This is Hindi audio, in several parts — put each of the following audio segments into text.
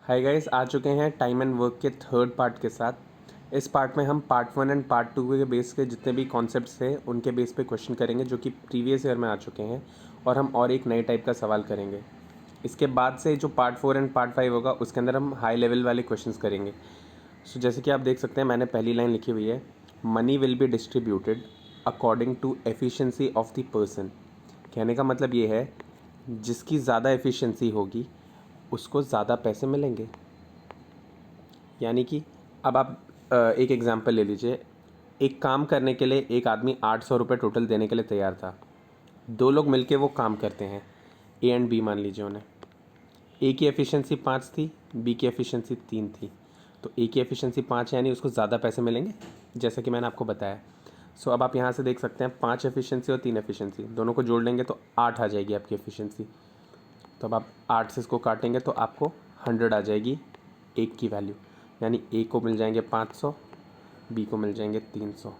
हाय गाइस, आ चुके हैं टाइम एंड वर्क के थर्ड पार्ट के साथ। इस पार्ट में हम पार्ट 1 एंड पार्ट 2 के बेस के जितने भी कॉन्सेप्ट्स थे उनके बेस पे क्वेश्चन करेंगे जो कि प्रीवियस ईयर में आ चुके हैं, और हम और एक नए टाइप का सवाल करेंगे। इसके बाद से जो पार्ट 4 एंड पार्ट 5 होगा उसके अंदर हम हाई लेवल वाले क्वेश्चंस करेंगे। सो जैसे कि आप देख सकते हैं, मैंने पहली लाइन लिखी हुई है, money will be distributed according to efficiency of the person. कहने का मतलब ये है, जिसकी ज़्यादा एफिशिएंसी होगी उसको ज़्यादा पैसे मिलेंगे। यानी कि अब आप एक एग्ज़ाम्पल ले लीजिए। एक काम करने के लिए एक आदमी 800 रुपये टोटल देने के लिए तैयार था। दो लोग मिलके वो काम करते हैं, ए एंड बी मान लीजिए उन्हें। ए की एफिशिएंसी 5 थी, बी की एफिशिएंसी 3 थी। तो ए की एफिशिएंसी 5 यानी उसको ज़्यादा पैसे मिलेंगे, जैसा कि मैंने आपको बताया। सो अब आप यहाँ से देख सकते हैं, 5 एफिशिएंसी और 3 एफिशिएंसी दोनों को जोड़ लेंगे तो 8 आ जाएगी आपकी एफिशिएंसी। तो अब आप 8 से इसको काटेंगे तो आपको 100 आ जाएगी एक की वैल्यू। यानी ए को मिल जाएंगे 500, बी को मिल जाएंगे 300।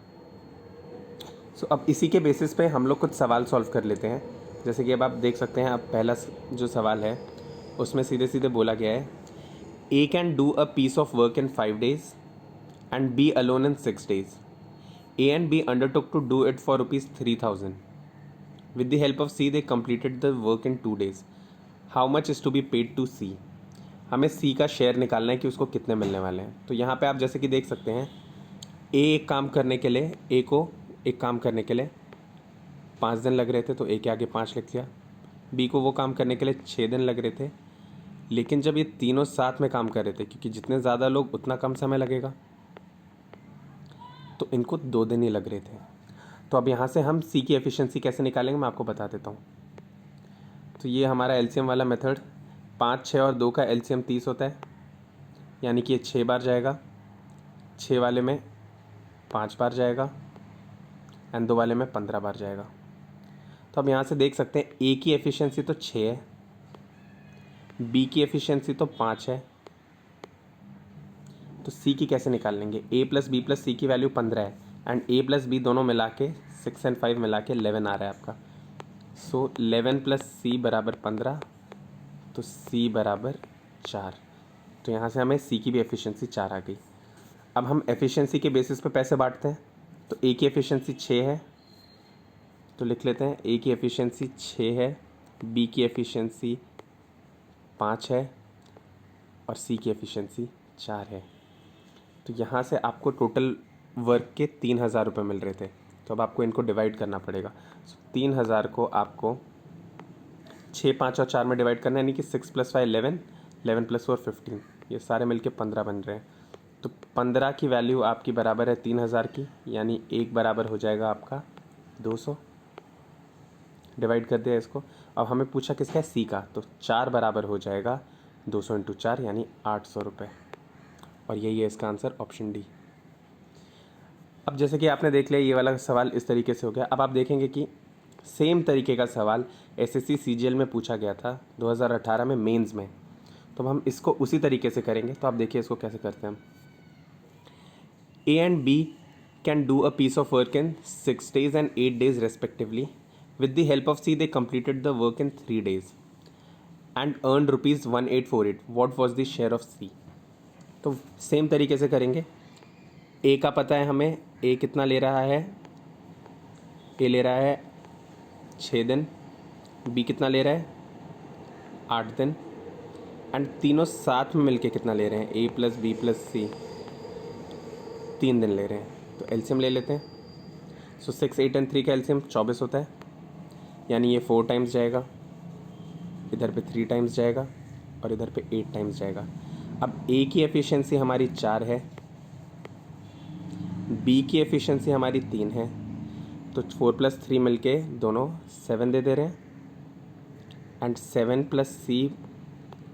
सो अब इसी के बेसिस पे हम लोग कुछ सवाल सॉल्व कर लेते हैं। जैसे कि अब आप देख सकते हैं, अब पहला जो सवाल है उसमें सीधे सीधे बोला गया है, A can do a piece of work in 5 days and B alone in 6 days. A and B undertook to do it for ₹3,000. With the help of C, they completed the work in 2 days. How much is to be paid to C? हमें सी का शेयर निकालना है कि उसको कितने मिलने वाले हैं। तो यहाँ पे आप जैसे कि देख सकते हैं, ए एक काम करने के लिए, ए को एक काम करने के लिए 5 दिन लग रहे थे तो ए के आगे 5 लिख लिया। बी को वो काम करने के लिए 6 दिन लग रहे थे, लेकिन जब ये तीनों साथ में काम कर रहे थे, क्योंकि जितने ज़्यादा लोग उतना कम समय लगेगा, तो इनको 2 दिन ही लग रहे थे। तो अब यहाँ से हम सी की एफिशिएंसी कैसे निकालेंगे मैं आपको बता देता हूँ। तो ये हमारा एलसीएम वाला मेथड, 5, 6 और 2 का एलसीएम 30 होता है, यानी कि ये 6 बार जाएगा, 6 वाले में 5 बार जाएगा एंड 2 वाले में 15 बार जाएगा। तो अब यहाँ से देख सकते हैं, ए की एफिशिएंसी तो 6 है, बी की एफिशिएंसी तो 5 है, तो सी की कैसे निकाल लेंगे। ए प्लस बी प्लस सी की वैल्यू 15 है एंड ए प्लस बी दोनों मिला के 6 एंड 5 मिला के 11 आ रहा है आपका। सो 11 प्लस सी बराबर 15, तो सी बराबर 4। तो यहाँ से हमें सी की भी एफिशिएंसी 4 आ गई। अब हम एफिशिएंसी के बेसिस पे पैसे बांटते हैं। तो ए की एफिशिएंसी 6 है, तो लिख लेते हैं ए की एफिशिएंसी 6 है, बी की एफिशिएंसी 5 है और सी की एफिशिएंसी 4 है। तो यहाँ से आपको टोटल वर्क के 3,000 रुपये मिल रहे थे। तो अब आपको इनको डिवाइड करना पड़ेगा। 3,000 को आपको 6, 5 और 4 में डिवाइड करना है, यानी कि 6 + 5 11, 11 + 4 15, ये सारे मिलके 15 बन रहे हैं। तो 15 की वैल्यू आपकी बराबर है 3,000 की, यानी एक बराबर हो जाएगा आपका 200। डिवाइड कर दिया इसको। अब हमें पूछा किसका है, सी का, तो 4 बराबर हो जाएगा 200 × 4 यानी 800 रुपये। और यही है इसका आंसर, ऑप्शन डी। अब जैसे कि आपने देख लिया, ये वाला सवाल इस तरीके से हो गया। अब आप देखेंगे कि सेम तरीके का सवाल एसएससी सीजीएल में पूछा गया था 2018 में मेंस में। तो हम इसको उसी तरीके से करेंगे। तो आप देखिए इसको कैसे करते हैं हम। A and B can do a piece of work in 6 days and 8 days respectively. With the help of C they completed the work in 3 days and earn ₹1848. What was the share of C? तो सेम तरीके से करेंगे। ए का पता है हमें, ए कितना ले रहा है, ए ले रहा है 6 दिन, बी कितना ले रहा है 8 दिन, एंड तीनों साथ में मिलके कितना ले रहे हैं, ए प्लस बी प्लस सी 3 दिन ले रहे हैं। तो एलसीएम ले लेते हैं। सो 6, 8 एंड 3 का एलसीएम 24 होता है, यानी ये 4 टाइम्स जाएगा, इधर पे 3 टाइम्स जाएगा और इधर पे 8 टाइम्स जाएगा। अब ए की एफिशिएंसी हमारी 4 है, बी की एफिशिएंसी हमारी 3 है, तो 4 + 3 मिलके दोनों 7 दे रहे हैं and 7 + C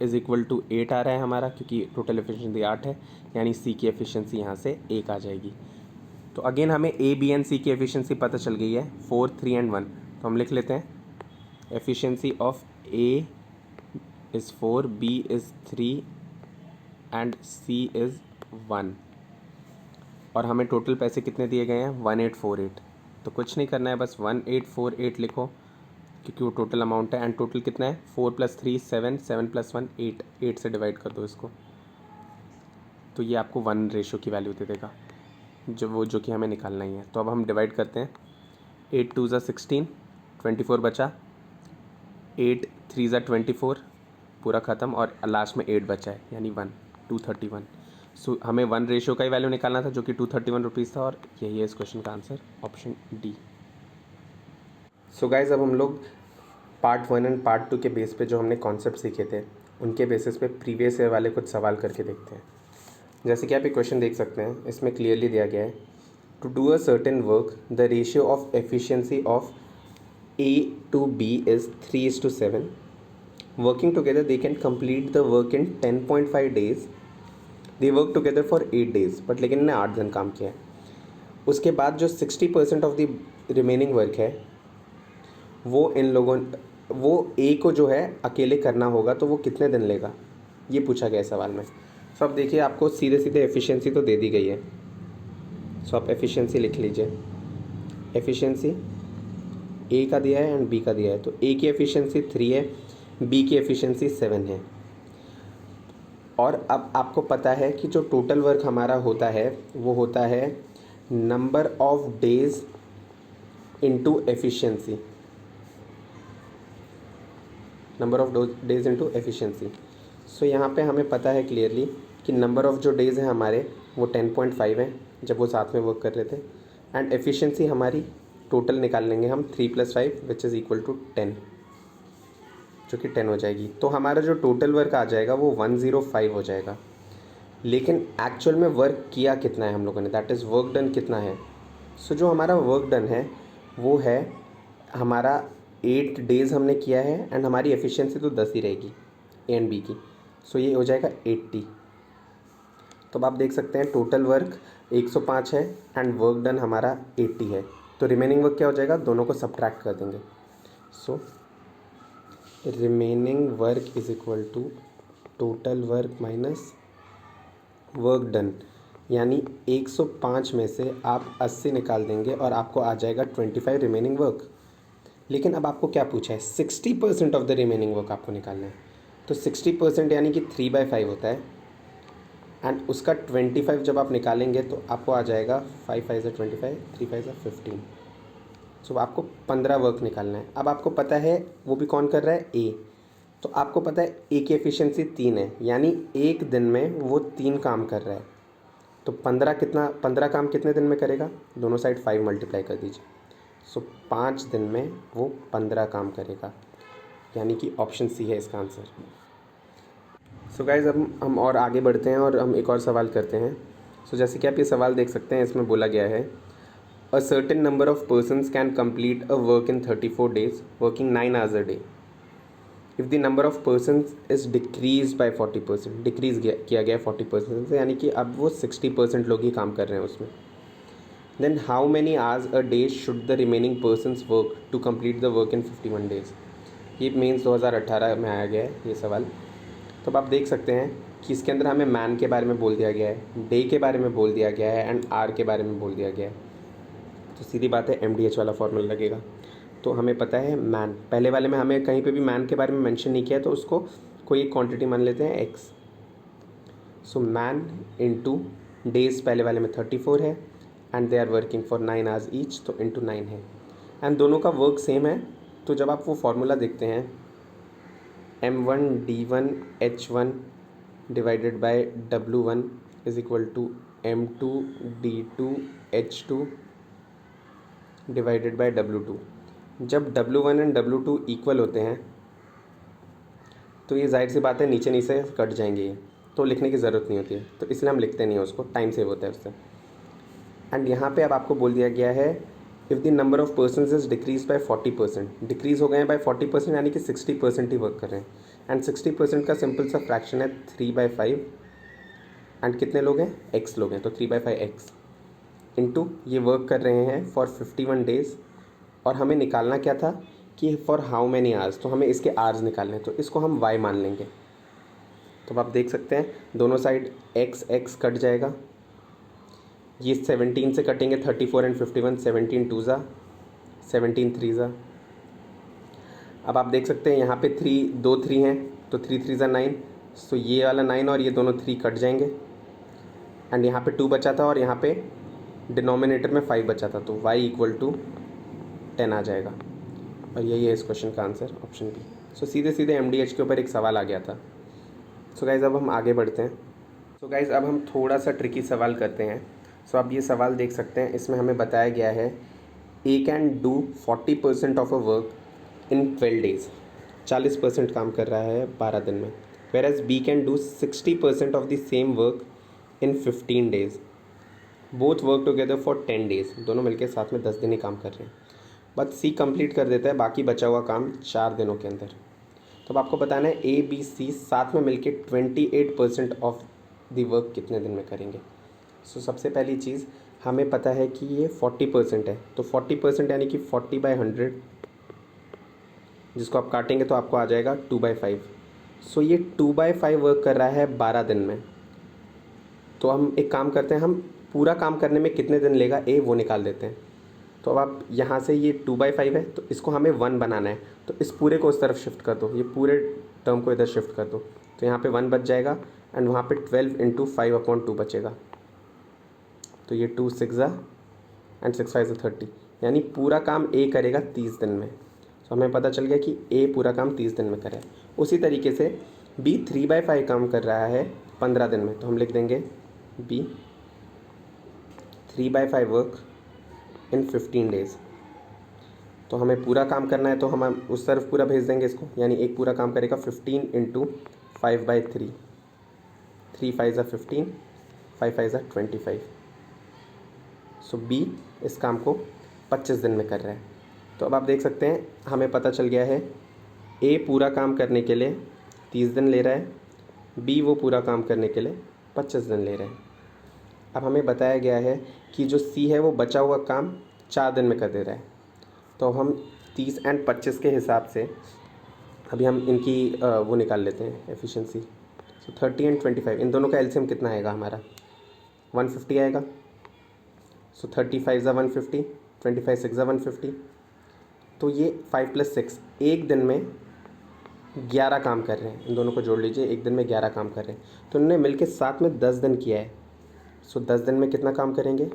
is equal to 8 आ रहा है हमारा, क्योंकि टोटल एफिशिएंसी 8 है, यानी सी की एफिशिएंसी यहाँ से 1 आ जाएगी। तो अगेन हमें ए बी एंड सी की एफिशिएंसी पता चल गई है, 4, 3 एंड 1। तो हम लिख लेते हैं efficiency of A is 4, B is 3 and C is 1। और हमें टोटल पैसे कितने दिए गए हैं, 1848। तो कुछ नहीं करना है, बस 1848 लिखो क्योंकि वो टोटल अमाउंट है। एंड टोटल कितना है, 4 + 3 7, 7 + 1 8, 8 से डिवाइड कर दो इसको, तो ये आपको 1 की वैल्यू दे देगा, जो कि हमें निकालना ही है। तो अब हम डिवाइड करते हैं। 8 2 ज़ा 16, 24 बचा, 8 3 ज़ा 24, पूरा ख़त्म, और लास्ट में 8 बचा है, यानी 1 231। सो हमें 1 का ही वैल्यू निकालना था, जो कि 231 रुपीज़ था, और यही है इस क्वेश्चन का answer, option D. So guys, अब हम लोग पार्ट 1 एंड पार्ट 2 के बेस पे जो हमने कॉन्सेप्ट सीखे थे, उनके बेसिस पे प्रीवियस ईयर वाले कुछ सवाल करके देखते हैं। जैसे कि आप ये क्वेश्चन देख सकते हैं, इसमें क्लियरली दिया गया है, to do a certain work the ratio of efficiency of A to B is 3:7. Working together, they can complete the work in 10.5 days. They work together for 8 days, but लेकिन इन्हें 8 दिन काम किया है। उसके बाद जो 60% ऑफ द रिमेनिंग वर्क है, वो A को जो है अकेले करना होगा, तो वो कितने दिन लेगा, ये पूछा गया है सवाल में। सो अब देखिए, आपको सीधे सीधे एफिशिएंसी तो दे दी गई है, सो आप एफिशिएंसी लिख लीजिए। एफिशिएंसी ए का दिया है एंड बी का दिया है, तो ए की एफिशिएंसी 3 है, बी की एफिशिएंसी 7 है। और अब आपको पता है कि जो टोटल वर्क हमारा होता है, वो होता है number of days into efficiency, number of days into efficiency. So यहाँ पे हमें पता है क्लियरली कि नंबर ऑफ जो डेज़ हैं हमारे, वो 10.5 हैं जब वो साथ में वर्क कर रहे थे, एंड एफिशिएंसी हमारी टोटल निकाल लेंगे हम 3 + 5 विच इज़ इक्वल टू 10, जो कि 10 हो जाएगी। तो हमारा जो टोटल वर्क आ जाएगा वो 105 हो जाएगा। लेकिन एक्चुअल में वर्क किया कितना है हम लोगों ने, दैट इज़ वर्क डन कितना है। सो जो हमारा वर्क डन है वो है हमारा 8 डेज़ हमने किया है, एंड हमारी एफिशिएंसी तो 10 ही रहेगी ए एंड बी की। सो ये हो जाएगा 80। तो अब आप देख सकते हैं टोटल वर्क 105 है एंड वर्क डन हमारा 80 है। तो रिमेनिंग वर्क क्या हो जाएगा, दोनों को सब्ट्रैक्ट कर देंगे। So remaining work is equal to total work minus work done, यानी 105 में से आप 80 निकाल देंगे और आपको आ जाएगा 25 रिमेनिंग वर्क। लेकिन अब आपको क्या पूछा है, 60% ऑफ द रिमेनिंग वर्क आपको निकालना है। तो 60% यानी कि 3/5 होता है, एंड उसका 25 जब आप निकालेंगे तो आपको आ जाएगा 5 5 = 25, 3 5 = 15। सो आपको 15 वर्क निकालना है। अब आपको पता है वो भी कौन कर रहा है, ए। तो आपको पता है ए की एफिशिएंसी 3 है, यानी एक दिन में वो 3 काम कर रहा है। तो 15 काम कितने दिन में करेगा, दोनों साइड 5 मल्टीप्लाई कर दीजिए। सो 5 दिन में वो 15 काम करेगा, यानी कि ऑप्शन सी है इसका आंसर। सो गाइज़, अब हम और आगे बढ़ते हैं और हम एक और सवाल करते हैं। सो जैसे कि आप ये सवाल देख सकते हैं, इसमें बोला गया है a certain number of persons can complete a work in 34 days working 9 hours a day if the number of persons is decrease by 40%। Decrease किया गया 40% से, यानी कि अब वो 60% लोग ही काम कर रहे हैं उसमें। Then how many hours a day should the remaining persons work to complete the work in 51 days। ये मीन्स 2018 में आया गया है ये सवाल। तो अब आप देख सकते हैं कि इसके अंदर हमें मैन के बारे में बोल दिया गया है, डे के बारे में बोल दिया गया है, एंड आर के बारे में बोल दिया गया है। तो सीधी बात है MDH वाला फॉर्मूला लगेगा। तो हमें पता है मैन, पहले वाले में हमें कहीं पे भी मैन के बारे में मेंशन नहीं किया, तो उसको कोई एक क्वांटिटी मान लेते हैं x। So man into days, पहले वाले में 34 है and they are working for 9 hours each, तो इनटू 9 है, एंड दोनों का वर्क सेम है। तो जब आप वो फार्मूला देखते हैं M1 D1 H1 divided by W1 is equal to M2 D2 H2 divided by W2। जब W1 एंड W2 इक्वल होते हैं तो ये जाहिर सी बात है नीचे नीचे कट जाएंगे, ये तो लिखने की ज़रूरत नहीं होती है, तो इसलिए हम लिखते नहीं हैं उसको, टाइम सेव होता है उससे। एंड यहाँ पे अब आपको बोल दिया गया है if the number of persons is decrease by 40%, decrease हो गए हैं बाय 40%, यानी कि 60% ही वर्क कर रहे हैं। एंड 60% का सिंपल सा फ्रैक्शन है 3/5, एंड कितने लोग हैं, x लोग हैं, तो 3/5x इंटू ये वर्क कर रहे हैं फॉर 51 days। और हमें निकालना क्या था कि फॉर हाउ मैनी आवर्स, तो हमें इसके आवर्स निकालने हैं, तो इसको हम y मान लेंगे। तो आप देख सकते हैं दोनों साइड x कट जाएगा, ये 17 से कटेंगे 34 एंड 51, 17 2 ज़ा 17 3 ज़ा अब आप देख सकते हैं यहाँ पे दो थ्री हैं, तो 3 3 ज़ा 9, सो ये वाला 9 और ये दोनों 3 कट जाएंगे। एंड यहाँ पे 2 बचा था और यहाँ पे डिनोमिनेटर में 5 बचा था, तो y इक्वल टू 10 आ जाएगा। और यही है इस क्वेश्चन का आंसर, ऑप्शन बी। सो सीधे सीधे MDH के ऊपर एक सवाल आ गया था। सो गाइज़ अब हम आगे बढ़ते हैं। सो गाइज़ अब हम थोड़ा सा ट्रिकी सवाल करते हैं। सो आप ये सवाल देख सकते हैं, इसमें हमें बताया गया है A can do 40% of a work in 12 days, 40% काम कर रहा है 12 दिन में। Whereas B can do 60% of the same work in 15 days, both work together for 10 days, दोनों मिलकर साथ में 10 दिन ही काम कर रहे हैं। बट C कंप्लीट कर देता है बाकी बचा हुआ काम 4 दिनों के अंदर। तो अब आपको बताना है A B C साथ में मिलके 28% ऑफ द वर्क कितने दिन में करेंगे। सो सबसे पहली चीज़ हमें पता है कि ये 40% है, तो 40% यानी कि 40/100, जिसको आप काटेंगे तो आपको आ जाएगा 2/5। सो ये 2/5 वर्क कर रहा है 12 दिन में। तो हम एक काम करते हैं, हम पूरा काम करने में कितने दिन लेगा A वो निकाल देते हैं। तो अब आप यहाँ से ये 2/5 है, तो इसको हमें 1 बनाना है, तो इस पूरे को उस तरफ शिफ्ट कर दो, ये पूरे टर्म को इधर शिफ्ट कर दो, तो यहाँ पे 1 बच जाएगा एंड वहाँ पे 12 × 5/2 बचेगा। तो ये 2 6 ज़ा एंड 6 5 ज़ा 30, यानी पूरा काम A करेगा 30 दिन में। तो हमें पता चल गया कि A पूरा काम 30 दिन में करे। उसी तरीके से B 3/5 काम कर रहा है 15 दिन में, तो हम लिख देंगे B 3/5 वर्क इन 15 डेज़। तो हमें पूरा काम करना है, तो हम उस तरफ पूरा भेज देंगे इसको, यानी एक पूरा काम करेगा 15 × 5/3, 3 5 ज़ा 15, 5 5 ज़ा 25। सो B इस काम को 25 दिन में कर रहा है। तो अब आप देख सकते हैं हमें पता चल गया है A पूरा काम करने के लिए 30 दिन ले रहा है, B वो पूरा काम करने के लिए 25 दिन ले रहे हैं। अब हमें बताया गया है कि जो C है वो बचा हुआ काम 4 दिन में कर दे रहा है। तो हम 30 एंड 25 के हिसाब से अभी हम इनकी वो निकाल लेते हैं एफिशिएंसी। सो 30 एंड 25, इन दोनों का एलसीएम कितना आएगा हमारा, 150 आएगा। सो 30 5 ज़ा 150, 25 6 ज़ा 150, तो ये 5 + 6 एक दिन में 11 काम कर रहे हैं। इन दोनों को जोड़ लीजिए, एक दिन में 11 काम कर रहे हैं, तो इन्होंने मिलकर साथ में 10 दिन किया है। सो 10 दिन में कितना काम करेंगे,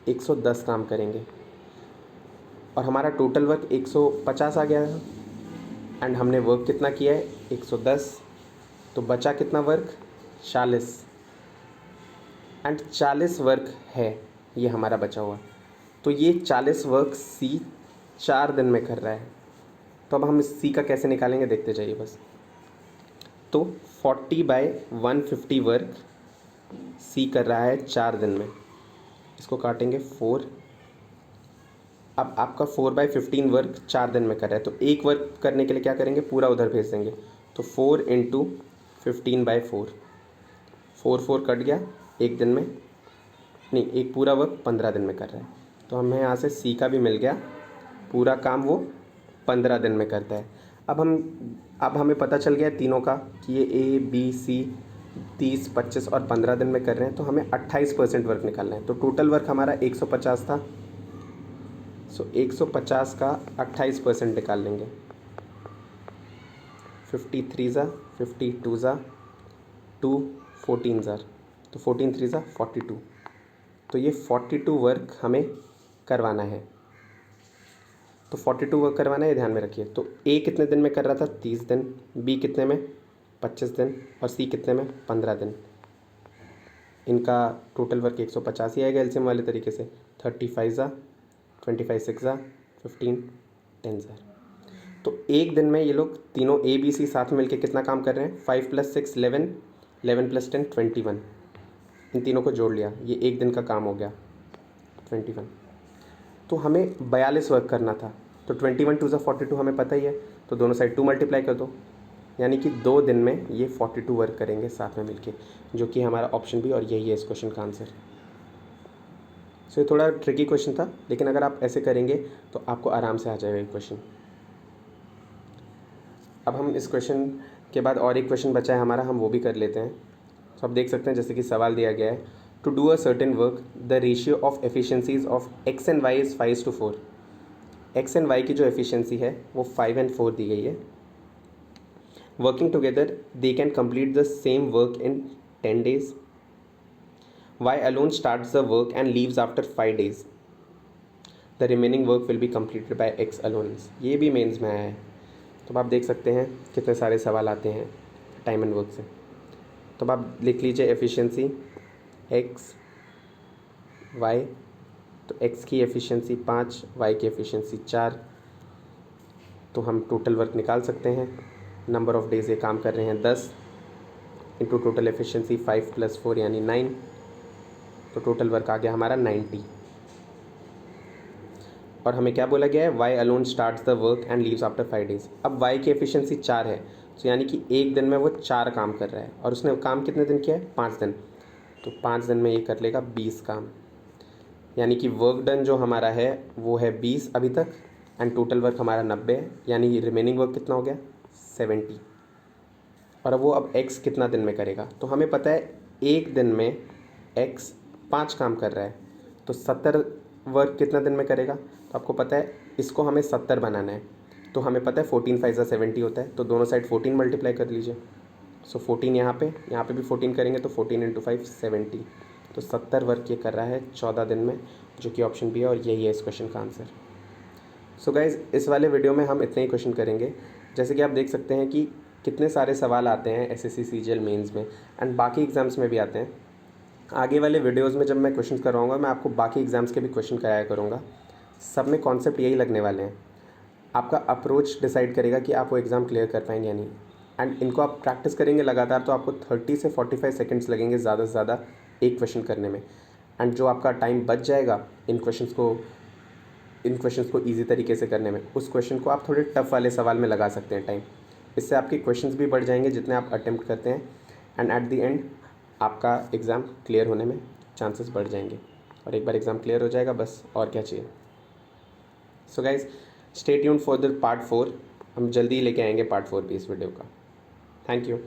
110 काम करेंगे, और हमारा टोटल वर्क 150 आ गया है। एंड हमने वर्क कितना किया है, 110, तो बचा कितना वर्क, 40, एंड 40 वर्क है ये हमारा बचा हुआ। तो ये 40 वर्क C 4 दिन में कर रहा है। तो अब हम इस C का कैसे निकालेंगे देखते जाइए बस। तो 40/150 वर्क C कर रहा है 4 दिन में, इसको काटेंगे 4। अब आपका 4/15 वर्क 4 दिन में कर रहा है, तो एक वर्क करने के लिए क्या करेंगे, पूरा उधर भेज देंगे, तो 4 × 15/4, 4 4 कट गया, एक दिन में नहीं, एक पूरा वर्क 15 दिन में कर रहा है। तो हमें यहाँ से C का भी मिल गया, पूरा काम वो 15 दिन में करता है। अब हमें पता चल गया तीनों का कि ये A B C 30 25 और 15 दिन में कर रहे हैं, तो हमें 28% वर्क निकालना है। तो टोटल वर्क हमारा 150 था, सो 150 का 28% निकाल लेंगे, 53 ज़ा 52 ज़ा 2 14 ज़ा, तो 14 3 ज़ा 42, तो ये 42 वर्क हमें करवाना है। तो 42 वर्क करवाना है, ध्यान में रखिए। तो A कितने दिन में कर रहा था, 30 दिन, B कितने में, 25 दिन, और C कितने में, 15 दिन। इनका टोटल वर्क 150 ही आएगा एलसीएम वाले तरीके से। 35 ज़ा 25 6 ज़ा 15 10 ज़ा। तो एक दिन में ये लोग तीनों A B C साथ में मिलकर कितना काम कर रहे हैं, 5 + 6 11, 11 + 10 21, इन तीनों को जोड़ लिया, ये एक दिन का काम हो गया 21। तो हमें 42 वर्क करना था, तो 21 2 ज़ा 42 हमें पता ही है, तो दोनों साइड 2 मल्टीप्लाई कर दो, यानी कि 2 दिन में ये 42 वर्क करेंगे साथ में मिलके, जो कि हमारा ऑप्शन भी, और यही है इस क्वेश्चन का आंसर। सो ये थोड़ा ट्रिकी क्वेश्चन था, लेकिन अगर आप ऐसे करेंगे तो आपको आराम से आ जाएगा ये क्वेश्चन। अब हम इस क्वेश्चन के बाद और एक क्वेश्चन बचा है हमारा, हम वो भी कर लेते हैं। तो आप देख सकते हैं जैसे कि सवाल दिया गया है, to do a certain work the ratio of efficiencies of x and y इज़ 5:4। एक्स एंड वाई की जो एफिशिएंसी है वो 5 and 4 दी गई है। Working together they can complete the same work in 10 days। Y alone starts the work and leaves after 5 days। The remaining work will be completed by X alone. ये भी मेंस में आया है। तो आप देख सकते हैं कितने सारे सवाल आते हैं टाइम एंड वर्क से। तो आप लिख लीजिए एफिशिएंसी एक्स वाई। तो एक्स की एफिशिएंसी 5, वाई की एफिशिएंसी 4। तो हम टोटल वर्क निकाल सकते हैं। नंबर ऑफ़ डेज ये काम कर रहे हैं 10 इंटू टोटल एफिशिएंसी 5 + 4 यानी 9। तो टोटल वर्क आ गया हमारा 90। और हमें क्या बोला गया है, Y alone starts the work and leaves after 5 days। अब वाई की एफिशिएंसी 4 है, तो यानी कि एक दिन में वो 4 काम कर रहा है और उसने काम कितने दिन किया है, 5 दिन। तो 5 दिन में ये कर लेगा 20 काम, यानी कि वर्क डन जो हमारा है वो है 20 अभी तक, एंड टोटल वर्क हमारा 90 है, यानी रिमेनिंग वर्क कितना हो गया 70। और अब वो एक्स कितना दिन में करेगा, तो हमें पता है एक दिन में एक्स 5 काम कर रहा है, तो 70 वर्क कितना दिन में करेगा। तो आपको पता है इसको हमें 70 बनाना है, तो हमें पता है 14 5 70 होता है, तो दोनों साइड 14 मल्टीप्लाई कर लीजिए। सो 14 यहाँ पे भी 14 करेंगे तो 14 × 5 70। तो 70 वर्क ये कर रहा है 14 दिन में, जो कि ऑप्शन बी है, और यही है इस क्वेश्चन का आंसर। सो गाइज़ इस वाले वीडियो में हम इतने ही क्वेश्चन करेंगे। जैसे कि आप देख सकते हैं कि कितने सारे सवाल आते हैं एसएससी सीजीएल मेंस में, एंड बाकी एग्ज़ाम्स में भी आते हैं। आगे वाले वीडियोज़ में जब मैं क्वेश्चन करवाऊँगा, मैं आपको बाकी एग्ज़ाम्स के भी क्वेश्चन कराया करूँगा। सब में कॉन्सेप्ट यही लगने वाले हैं। आपका अप्रोच डिसाइड करेगा कि आप वो एग्ज़ाम क्लियर कर पाएंगे या नहीं। एंड इनको आप प्रैक्टिस करेंगे लगातार, तो आपको 30 से 45 सेकंड्स लगेंगे ज़्यादा से ज़्यादा एक क्वेश्चन करने में। एंड जो आपका टाइम बच जाएगा इन क्वेश्चंस को ईजी तरीके से करने में, उस क्वेश्चन को आप थोड़े टफ वाले सवाल में लगा सकते हैं टाइम। इससे आपके क्वेश्चंस भी बढ़ जाएंगे जितने आप अटेम्प्ट करते हैं, एंड एट द एंड आपका एग्ज़ाम क्लियर होने में चांसेस बढ़ जाएंगे। और एक बार एग्ज़ाम क्लियर हो जाएगा बस, और क्या चाहिए। So guys stay tuned for the part 4। हम जल्दी ही लेके आएंगे पार्ट 4 भी इस वीडियो का। Thank you.